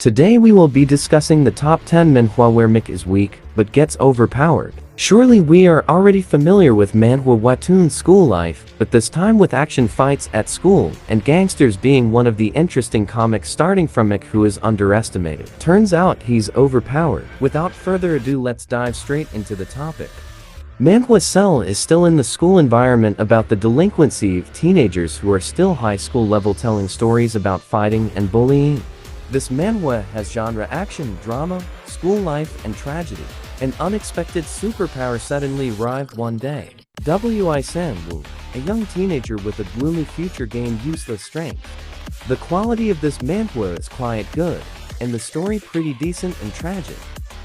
Today we will be discussing the top 10 manhwa where Mick is weak, but gets overpowered. Surely we are already familiar with manhwa webtoon school life, but this time with action fights at school, and gangsters being one of the interesting comics starting from Mick who is underestimated. Turns out he's overpowered. Without further ado, let's dive straight into the topic. Manhwa Cell is still in the school environment about the delinquency of teenagers who are still high school level telling stories about fighting and bullying. This manhwa has genre action, drama, school life, and tragedy. An unexpected superpower suddenly arrived one day. Wi Sanwoo, a young teenager with a gloomy future, gained useless strength. The quality of this manhwa is quite good, and the story pretty decent and tragic.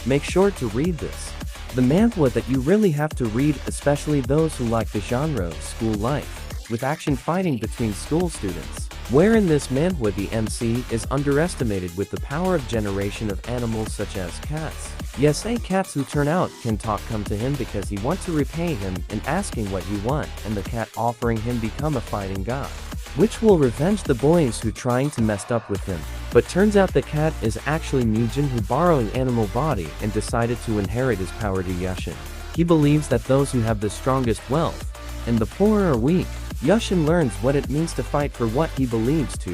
Make sure to read this. The manhwa that you really have to read, especially those who like the genre of school life, with action fighting between school students. Where in this manhwa the MC is underestimated with the power of generation of animals such as cats. Yes, cats who turn out can talk come to him because he wants to repay him and asking what he want, and the cat offering him become a fighting god, which will revenge the boys who trying to messed up with him. But turns out the cat is actually Mujin, who borrowed an animal body and decided to inherit his power to Yushin. He believes that those who have the strongest wealth and the poor are weak. Yushin learns what it means to fight for what he believes to.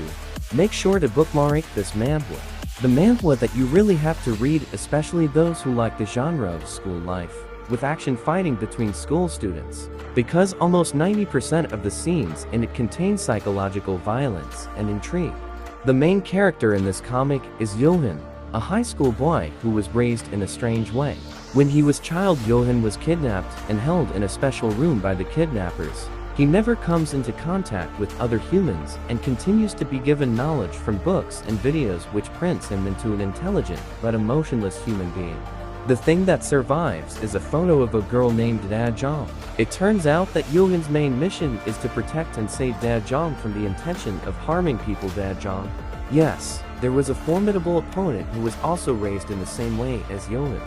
Make sure to bookmark this manhwa. The manhwa that you really have to read, especially those who like the genre of school life, with action fighting between school students, because almost 90% of the scenes in it contain psychological violence and intrigue. The main character in this comic is Johan, a high school boy who was raised in a strange way. When he was child, Johan was kidnapped and held in a special room by the kidnappers. He never comes into contact with other humans and continues to be given knowledge from books and videos, which prints him into an intelligent but emotionless human being. The thing that survives is a photo of a girl named Da-jong. It turns out that Johan's main mission is to protect and save Da-jong from the intention of harming people. Da-jong? Yes, there was a formidable opponent who was also raised in the same way as Johan.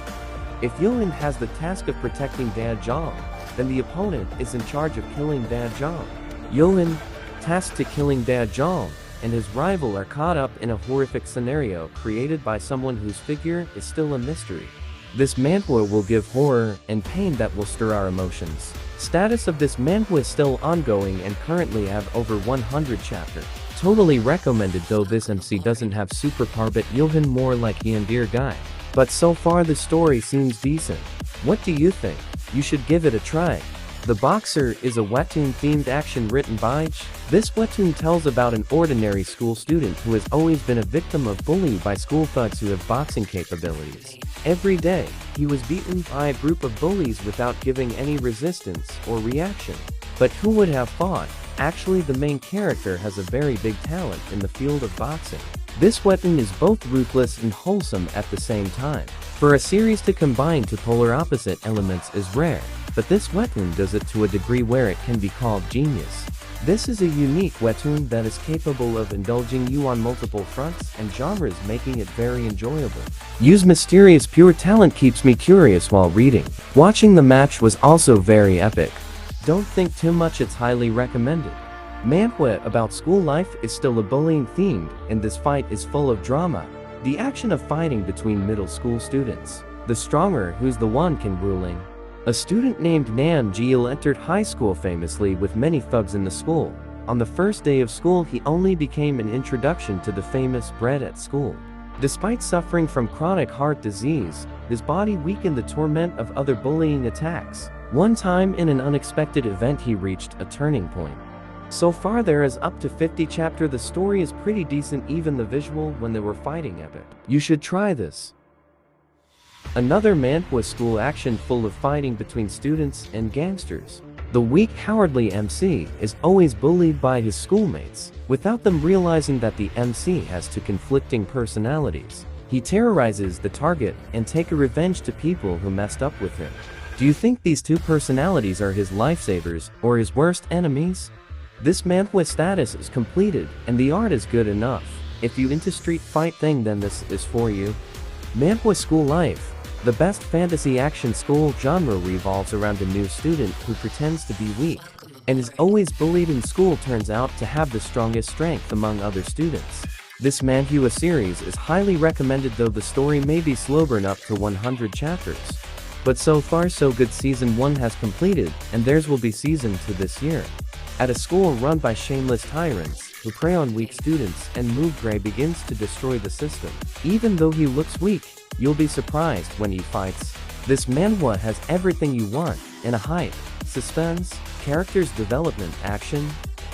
If Johan has the task of protecting Da-jong, then the opponent is in charge of killing Da-jong. Johan, tasked to killing Da-jong, and his rival are caught up in a horrific scenario created by someone whose figure is still a mystery. This manhwa will give horror and pain that will stir our emotions. Status of this manhwa is still ongoing and currently have over 100 chapters. Totally recommended, though this MC doesn't have superpower but Johan more like Yandir guy. But so far the story seems decent. What do you think? You should give it a try. The Boxer is a webtoon-themed action written by Ch. This webtoon tells about an ordinary school student who has always been a victim of bullying by school thugs who have boxing capabilities. Every day, he was beaten by a group of bullies without giving any resistance or reaction. But who would have thought? Actually, the main character has a very big talent in the field of boxing. This webtoon is both ruthless and wholesome at the same time. For a series to combine two polar opposite elements is rare, but this webtoon does it to a degree where it can be called genius. This is a unique webtoon that is capable of indulging you on multiple fronts and genres, making it very enjoyable. Yu's mysterious pure talent keeps me curious while reading. Watching the match was also very epic. Don't think too much, it's highly recommended. Manhwa about school life is still a bullying themed, and this fight is full of drama. The action of fighting between middle school students. The stronger who's the one can ruling. A student named Nam Jeel entered high school famously with many thugs in the school. On the first day of school, he only became an introduction to the famous bread at school. Despite suffering from chronic heart disease, his body weakened the torment of other bullying attacks. One time in an unexpected event he reached a turning point. So far there is up to 50 chapters. The story is pretty decent, even the visual when they were fighting epic. You should try this. Another manhwa school action full of fighting between students and gangsters. The weak, cowardly MC is always bullied by his schoolmates, without them realizing that the MC has two conflicting personalities. He terrorizes the target and takes a revenge to people who messed up with him. Do you think these two personalities are his lifesavers or his worst enemies? This manhwa status is completed, and the art is good enough. If you into street fight thing, then this is for you. Manhwa school life. The best fantasy action school genre revolves around a new student who pretends to be weak and is always bullied in school, turns out to have the strongest strength among other students. This Manhwa series is highly recommended, though the story may be slow burn up to 100 chapters. But so far so good. Season 1 has completed, and theirs will be Season 2 this year. At a school run by shameless tyrants, who prey on weak students, and Moog Gray begins to destroy the system. Even though he looks weak, you'll be surprised when he fights. This manhwa has everything you want, in a hype, suspense, characters development, action,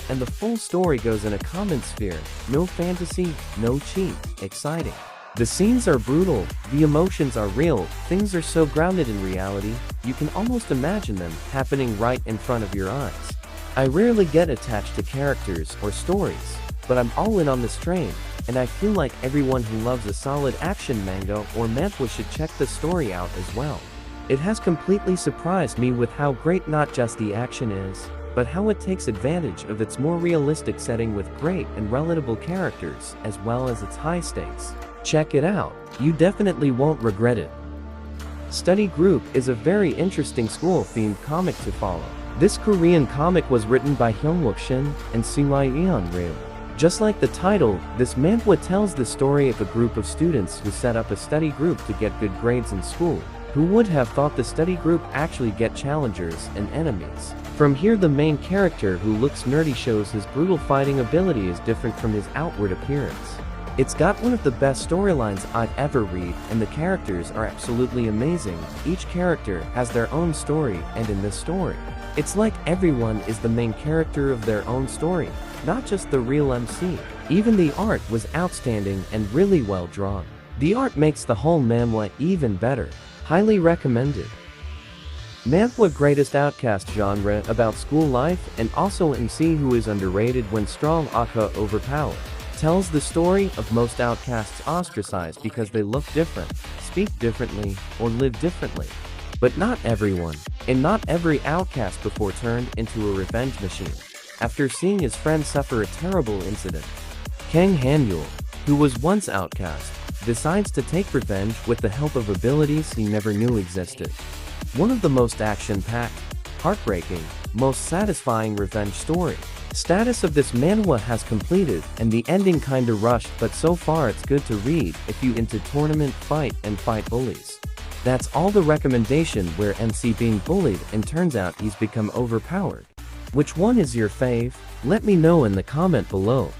and the full story goes in a common sphere. No fantasy, no cheat, exciting. The scenes are brutal, the emotions are real, things are so grounded in reality, you can almost imagine them happening right in front of your eyes. I rarely get attached to characters or stories, but I'm all in on this train, and I feel like everyone who loves a solid action manga or manhwa should check the story out as well. It has completely surprised me with how great not just the action is, but how it takes advantage of its more realistic setting with great and relatable characters as well as its high stakes. Check it out, you definitely won't regret it. Study Group is a very interesting school-themed comic to follow. This Korean comic was written by Hyungwook Shin and Seon Ryu. Just like the title, this manhwa tells the story of a group of students who set up a study group to get good grades in school. Who would have thought the study group actually get challengers and enemies? From here, the main character, who looks nerdy, shows his brutal fighting ability is different from his outward appearance. It's got one of the best storylines I've ever read, and the characters are absolutely amazing. Each character has their own story, and in this story, it's like everyone is the main character of their own story, not just the real MC. Even the art was outstanding and really well drawn. The art makes the whole manhwa even better. Highly recommended. Manhwa greatest outcast genre about school life and also MC who is underrated when strong aka overpowered. Tells the story of most outcasts ostracized because they look different, speak differently, or live differently. But not everyone, and not every outcast before turned into a revenge machine. After seeing his friend suffer a terrible incident, Kang Hanyul, who was once outcast, decides to take revenge with the help of abilities he never knew existed. One of the most action-packed, heartbreaking, most satisfying revenge story. Status of this manhwa has completed, and the ending kinda rushed, but so far it's good to read if you into tournament fight and fight bullies. That's all the recommendation where MC being bullied and turns out he's become overpowered. Which one is your fave? Let me know in the comment below.